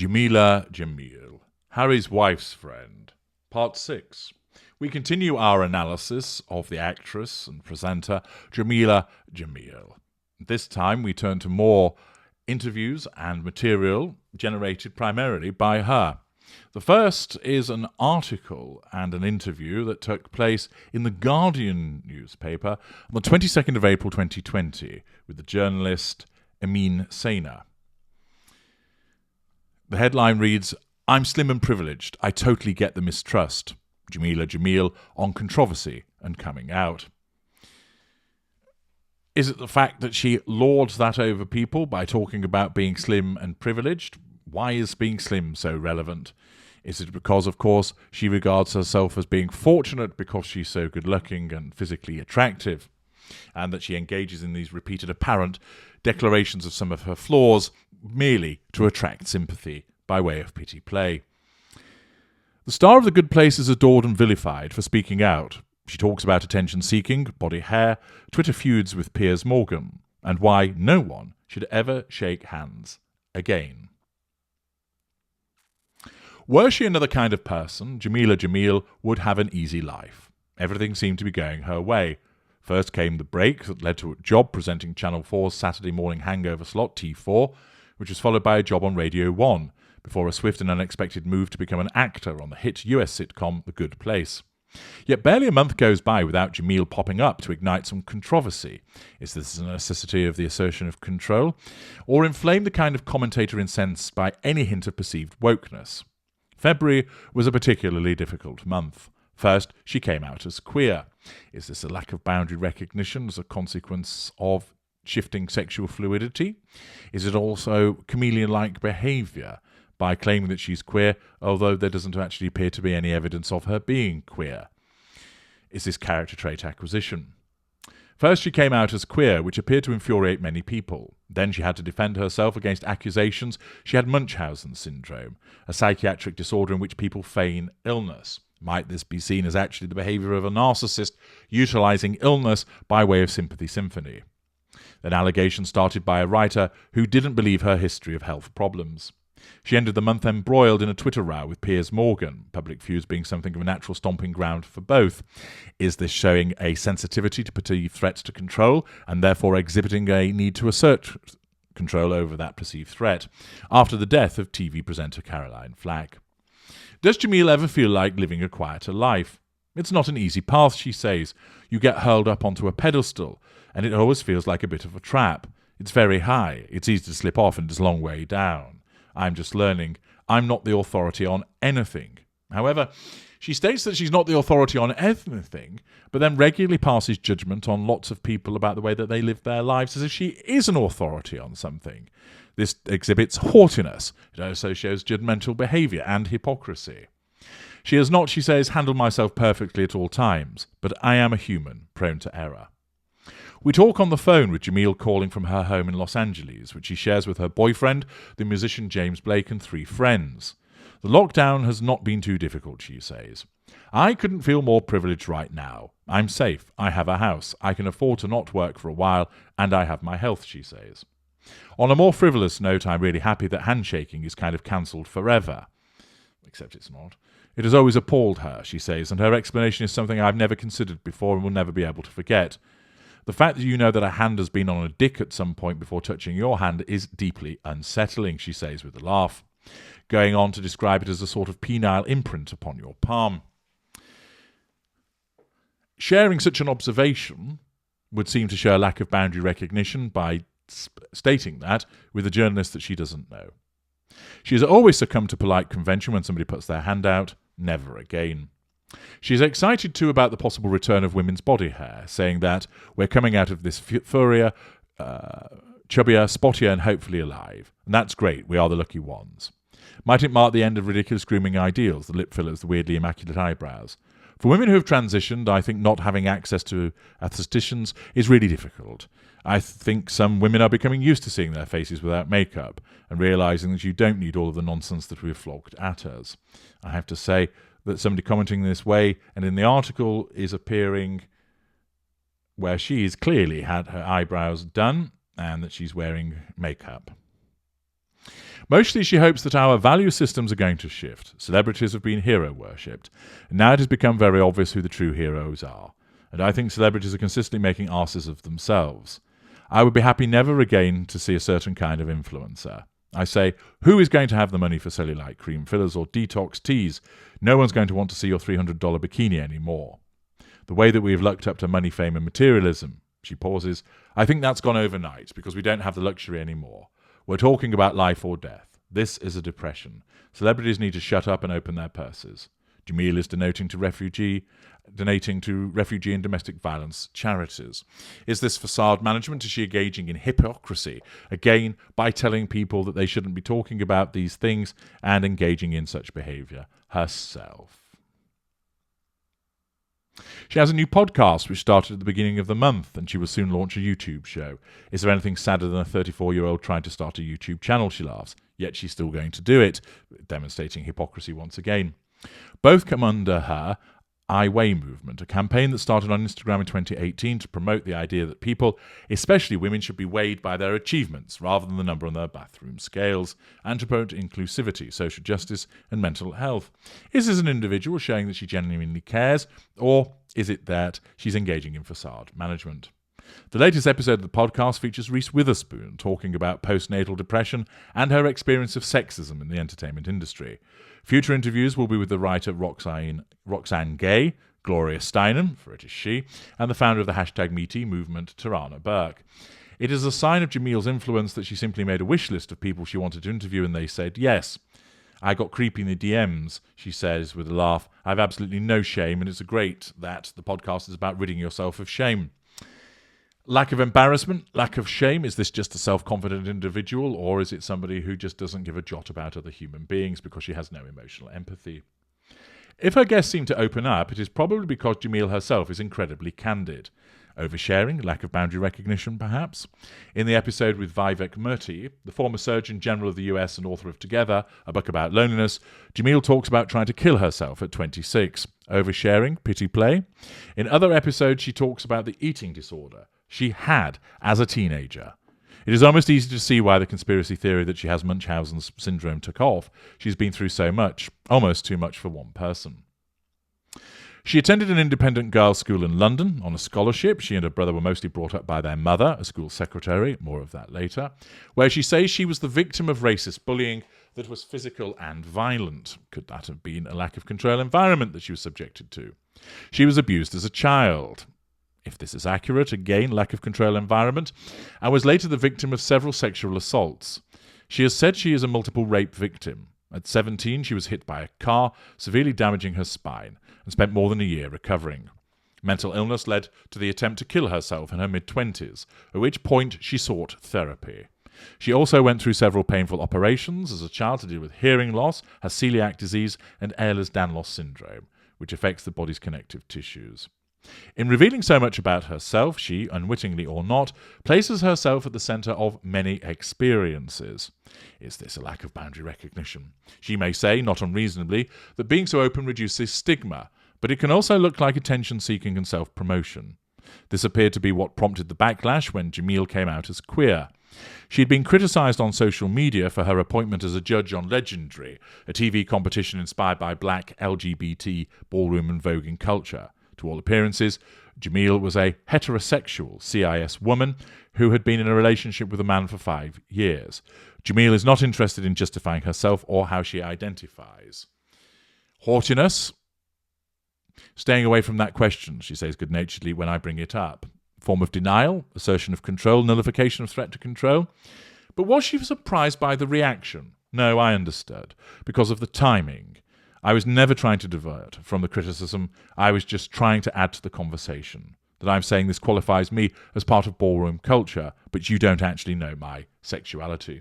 Jameela Jamil, Harry's wife's friend, Part 6. We continue our analysis of the actress and presenter Jameela Jamil. This time we turn to more interviews and material generated primarily by her. The first is an article and an interview that took place in the Guardian newspaper on the 22nd of April 2020 with the journalist Amin Saina. The headline reads, "I'm slim and privileged. I totally get the mistrust. Jameela Jamil on controversy and coming out." Is it the fact that she lords that over people by talking about being slim and privileged? Why is being slim so relevant? Is it because, of course, she regards herself as being fortunate because she's so good-looking and physically attractive, and that she engages in these repeated apparent declarations of some of her flaws merely to attract sympathy by way of pity play? The star of The Good Place is adored and vilified for speaking out. She talks about attention-seeking, body hair, Twitter feuds with Piers Morgan, and why no one should ever shake hands again. Were she another kind of person, Jameela Jamil would have an easy life. Everything seemed to be going her way. First came the break that led to a job presenting Channel 4's Saturday morning hangover slot, T4, which was followed by a job on Radio 1, before a swift and unexpected move to become an actor on the hit US sitcom The Good Place. Yet barely a month goes by without Jamil popping up to ignite some controversy. Is this a necessity of the assertion of control, or inflame the kind of commentator incensed by any hint of perceived wokeness? February was a particularly difficult month. First, she came out as queer. Is this a lack of boundary recognition as a consequence of shifting sexual fluidity? Is it also chameleon-like behaviour by claiming that she's queer, although there doesn't actually appear to be any evidence of her being queer? Is this character trait acquisition? First, she came out as queer, which appeared to infuriate many people. Then she had to defend herself against accusations she had Munchausen syndrome, a psychiatric disorder in which people feign illness. Might this be seen as actually the behaviour of a narcissist utilising illness by way of sympathy symphony? An allegation started by a writer who didn't believe her history of health problems. She ended the month embroiled in a Twitter row with Piers Morgan, public feuds being something of a natural stomping ground for both. Is this showing a sensitivity to perceived threats to control, and therefore exhibiting a need to assert control over that perceived threat, after the death of TV presenter Caroline Flack? Does Jamil ever feel like living a quieter life? It's not an easy path, she says. You get hurled up onto a pedestal, and it always feels like a bit of a trap. It's very high. It's easy to slip off, and it's a long way down. I'm just learning. I'm not the authority on anything. However, she states that she's not the authority on anything, but then regularly passes judgment on lots of people about the way that they live their lives as if she is an authority on something. This exhibits haughtiness. It also shows judgmental behaviour and hypocrisy. She has not, she says, handled myself perfectly at all times, but I am a human, prone to error. We talk on the phone with Jamil calling from her home in Los Angeles, which she shares with her boyfriend, the musician James Blake, and 3 friends. The lockdown has not been too difficult, she says. I couldn't feel more privileged right now. I'm safe. I have a house. I can afford to not work for a while, and I have my health, she says. On a more frivolous note, I'm really happy that handshaking is kind of cancelled forever. Except it's not. It has always appalled her, she says, and her explanation is something I've never considered before and will never be able to forget. The fact that you know that a hand has been on a dick at some point before touching your hand is deeply unsettling, she says with a laugh, going on to describe it as a sort of penile imprint upon your palm. Sharing such an observation would seem to show a lack of boundary recognition by stating that with a journalist that she doesn't know. She has always succumbed to polite convention when somebody puts their hand out. Never again. She is excited too about the possible return of women's body hair, saying that we're coming out of this furrier, chubbier, spottier and hopefully alive. And that's great, we are the lucky ones. Might it mark the end of ridiculous grooming ideals, the lip fillers, the weirdly immaculate eyebrows? For women who have transitioned, I think not having access to aestheticians is really difficult. I think some women are becoming used to seeing their faces without makeup and realising that you don't need all of the nonsense that we've flogged at us. I have to say that somebody commenting this way and in the article is appearing where she's clearly had her eyebrows done and that she's wearing makeup. Mostly she hopes that our value systems are going to shift. Celebrities have been hero worshipped, and now it has become very obvious who the true heroes are. And I think celebrities are consistently making arses of themselves. I would be happy never again to see a certain kind of influencer. I say, who is going to have the money for cellulite cream fillers or detox teas? No one's going to want to see your $300 bikini anymore. The way that we have looked up to money, fame and materialism. She pauses. I think that's gone overnight because we don't have the luxury anymore. We're talking about life or death. This is a depression. Celebrities need to shut up and open their purses. Jamil is donating to refugee and domestic violence charities. Is this facade management? Is she engaging in hypocrisy? Again, by telling people that they shouldn't be talking about these things and engaging in such behaviour herself. She has a new podcast which started at the beginning of the month, and she will soon launch a YouTube show. Is there anything sadder than a 34-year-old trying to start a YouTube channel? She laughs. Yet she's still going to do it, demonstrating hypocrisy once again. Both come under her I Weigh movement, a campaign that started on Instagram in 2018 to promote the idea that people, especially women, should be weighed by their achievements rather than the number on their bathroom scales, and to promote inclusivity, social justice and mental health. Is this an individual showing that she genuinely cares, or is it that she's engaging in facade management? The latest episode of the podcast features Reese Witherspoon talking about postnatal depression and her experience of sexism in the entertainment industry. Future interviews will be with the writer Roxane Gay, Gloria Steinem, for it is she, and the founder of the #MeToo movement, Tarana Burke. It is a sign of Jamil's influence that she simply made a wish list of people she wanted to interview and they said yes. I got creepy in the DMs, she says with a laugh. I have absolutely no shame, and it's great that the podcast is about ridding yourself of shame. Lack of embarrassment, lack of shame. Is this just a self-confident individual, or is it somebody who just doesn't give a jot about other human beings because she has no emotional empathy? If her guests seem to open up, it is probably because Jamil herself is incredibly candid. Oversharing, lack of boundary recognition, perhaps. In the episode with Vivek Murthy, the former Surgeon General of the US and author of Together, a book about loneliness, Jamil talks about trying to kill herself at 26. Oversharing, pity play. In other episodes, she talks about the eating disorder she had as a teenager. It is almost easy to see why the conspiracy theory that she has Munchausen's syndrome took off. She's been through so much, almost too much for one person. She attended an independent girls' school in London on a scholarship. She and her brother were mostly brought up by their mother, a school secretary, more of that later, where she says she was the victim of racist bullying that was physical and violent. Could that have been a lack of control environment that she was subjected to? She was abused as a child. If this is accurate, again, lack of control environment, and was later the victim of several sexual assaults. She has said she is a multiple rape victim. At 17, she was hit by a car, severely damaging her spine, and spent more than a year recovering. Mental illness led to the attempt to kill herself in her mid-20s, at which point she sought therapy. She also went through several painful operations as a child to deal with hearing loss, has celiac disease, and Ehlers-Danlos syndrome, which affects the body's connective tissues. In revealing so much about herself, she, unwittingly or not, places herself at the centre of many experiences. Is this a lack of boundary recognition? She may say, not unreasonably, that being so open reduces stigma, but it can also look like attention-seeking and self-promotion. This appeared to be what prompted the backlash when Jamil came out as queer. She had been criticised on social media for her appointment as a judge on Legendary, a TV competition inspired by black LGBT ballroom and voguing culture. To all appearances, Jamil was a heterosexual CIS woman who had been in a relationship with a man for 5 years. Jamil is not interested in justifying herself or how she identifies. Haughtiness? Staying away from that question, she says good-naturedly when I bring it up. Form of denial, assertion of control, nullification of threat to control. But was she surprised by the reaction? No, I understood. Because of the timing. I was never trying to divert from the criticism. I was just trying to add to the conversation. That I'm saying this qualifies me as part of ballroom culture, but you don't actually know my sexuality.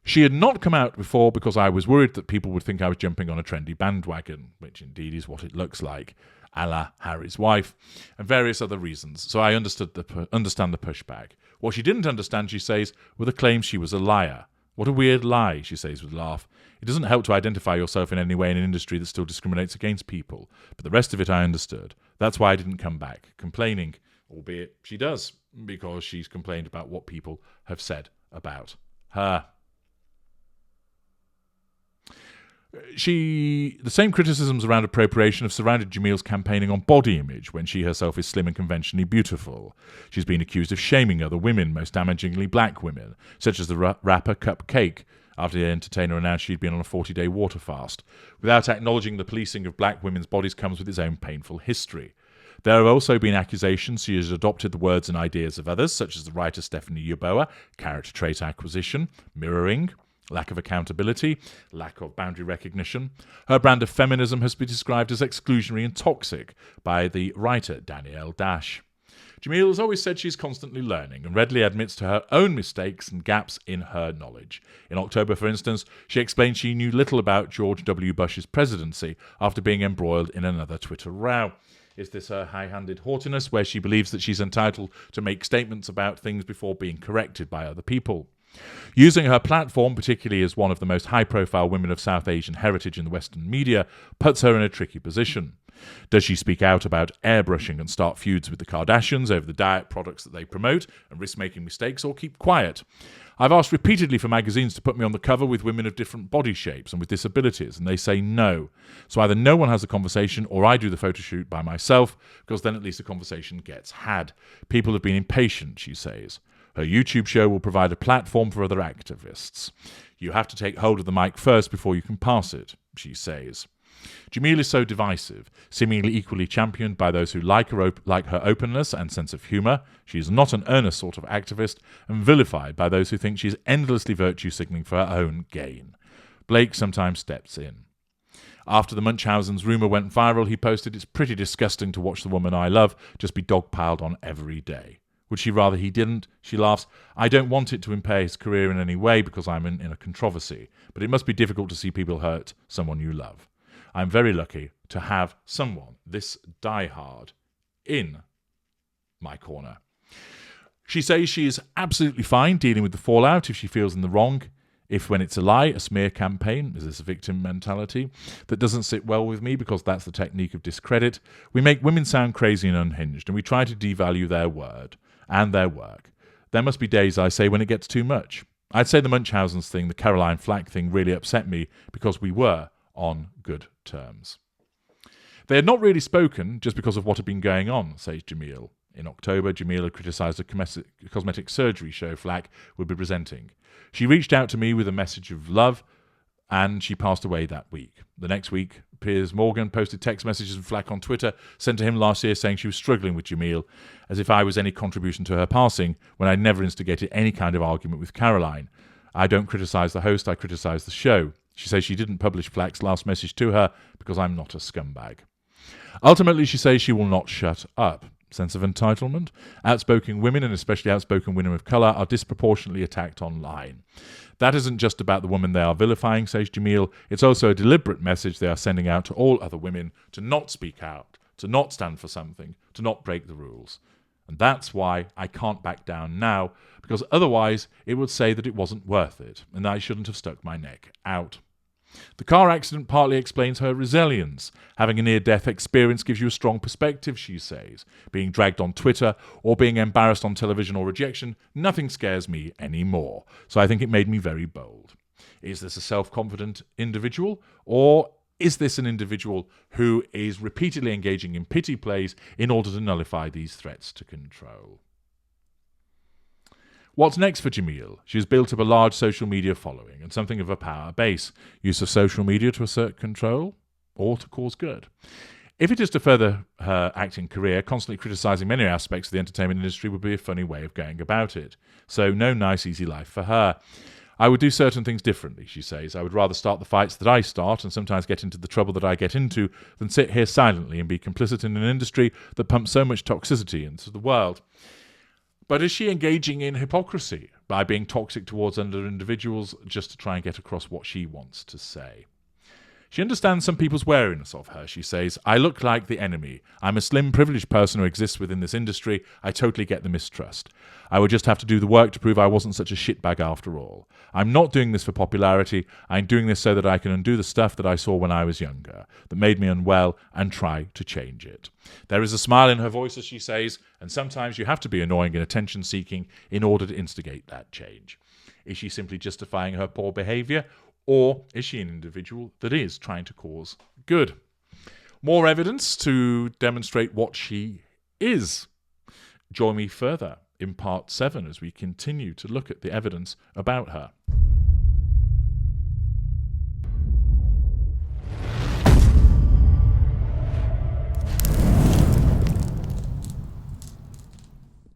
She had not come out before because I was worried that people would think I was jumping on a trendy bandwagon, which indeed is what it looks like, a la Harry's wife, and various other reasons. So I understand the pushback. What she didn't understand, she says, were the claims she was a liar. What a weird lie, she says with a laugh. It doesn't help to identify yourself in any way in an industry that still discriminates against people. But the rest of it I understood. That's why I didn't come back, complaining, albeit she does, because she's complained about what people have said about her. The same criticisms around appropriation have surrounded Jamil's campaigning on body image when she herself is slim and conventionally beautiful. She's been accused of shaming other women, most damagingly black women, such as the rapper Cupcake, after the entertainer announced she'd been on a 40-day water fast, without acknowledging the policing of black women's bodies comes with its own painful history. There have also been accusations she has adopted the words and ideas of others, such as the writer Stephanie Yeboah, character trait acquisition, mirroring, lack of accountability, lack of boundary recognition. Her brand of feminism has been described as exclusionary and toxic by the writer Danielle Dash. Jamil has always said she's constantly learning and readily admits to her own mistakes and gaps in her knowledge. In October, for instance, she explained she knew little about George W. Bush's presidency after being embroiled in another Twitter row. Is this her high-handed haughtiness, where she believes that she's entitled to make statements about things before being corrected by other people? Using her platform, particularly as one of the most high-profile women of South Asian heritage in the Western media, puts her in a tricky position. Does she speak out about airbrushing and start feuds with the Kardashians over the diet products that they promote and risk making mistakes, or keep quiet? I've asked repeatedly for magazines to put me on the cover with women of different body shapes and with disabilities, and they say no. So either no one has a conversation or I do the photo shoot by myself, because then at least the conversation gets had. People have been impatient, she says. Her YouTube show will provide a platform for other activists. You have to take hold of the mic first before you can pass it, she says. Jamil is so divisive, seemingly equally championed by those who like her openness and sense of humour. She is not an earnest sort of activist, and vilified by those who think she is endlessly virtue signalling for her own gain. Blake sometimes steps in. After the Munchausen's rumour went viral, he posted, "It's pretty disgusting to watch the woman I love just be dogpiled on every day. Would she rather he didn't?" She laughs. "I don't want it to impair his career in any way because I'm in a controversy, but it must be difficult to see people hurt someone you love. I'm very lucky to have someone this diehard in my corner." She says she is absolutely fine dealing with the fallout if she feels in the wrong. If when it's a lie, a smear campaign, is this a victim mentality, that doesn't sit well with me because that's the technique of discredit. We make women sound crazy and unhinged, and we try to devalue their word and their work. There must be days, I say, when it gets too much. I'd say the Munchausen's thing, the Caroline Flack thing, really upset me because we were on good terms. They had not really spoken just because of what had been going on, says Jamil. In October, Jamil had criticised a cosmetic surgery show Flack would be presenting. She reached out to me with a message of love, and she passed away that week. The next week, Piers Morgan posted text messages of Flack on Twitter sent to him last year saying she was struggling with Jamil, as if I was any contribution to her passing when I never instigated any kind of argument with Caroline. I don't criticise the host, I criticise the show. She says she didn't publish Flack's last message to her because I'm not a scumbag. Ultimately, she says she will not shut up. Sense of entitlement? Outspoken women, and especially outspoken women of colour, are disproportionately attacked online. That isn't just about the woman they are vilifying, says Jamil. It's also a deliberate message they are sending out to all other women to not speak out, to not stand for something, to not break the rules. And that's why I can't back down now, because otherwise it would say that it wasn't worth it, and I shouldn't have stuck my neck out. The car accident partly explains her resilience. Having a near-death experience gives you a strong perspective, she says. Being dragged on Twitter or being embarrassed on television or rejection, nothing scares me anymore. So I think it made me very bold. Is this a self-confident individual, or is this an individual who is repeatedly engaging in pity plays in order to nullify these threats to control? What's next for Jamil? She has built up a large social media following and something of a power base. Use of social media to assert control or to cause good. If it is to further her acting career, constantly criticising many aspects of the entertainment industry would be a funny way of going about it. So no nice, easy life for her. I would do certain things differently, she says. I would rather start the fights that I start and sometimes get into the trouble that I get into than sit here silently and be complicit in an industry that pumps so much toxicity into the world. But is she engaging in hypocrisy by being toxic towards other individuals just to try and get across what she wants to say? She understands some people's wariness of her, she says. I look like the enemy. I'm a slim, privileged person who exists within this industry. I totally get the mistrust. I would just have to do the work to prove I wasn't such a shitbag after all. I'm not doing this for popularity. I'm doing this so that I can undo the stuff that I saw when I was younger, that made me unwell, and try to change it. There is a smile in her voice as she says, and sometimes you have to be annoying and attention-seeking in order to instigate that change. Is she simply justifying her poor behaviour, Or is she an individual that is trying to cause good? More evidence to demonstrate what she is. Join me further in part 7 as we continue to look at the evidence about her.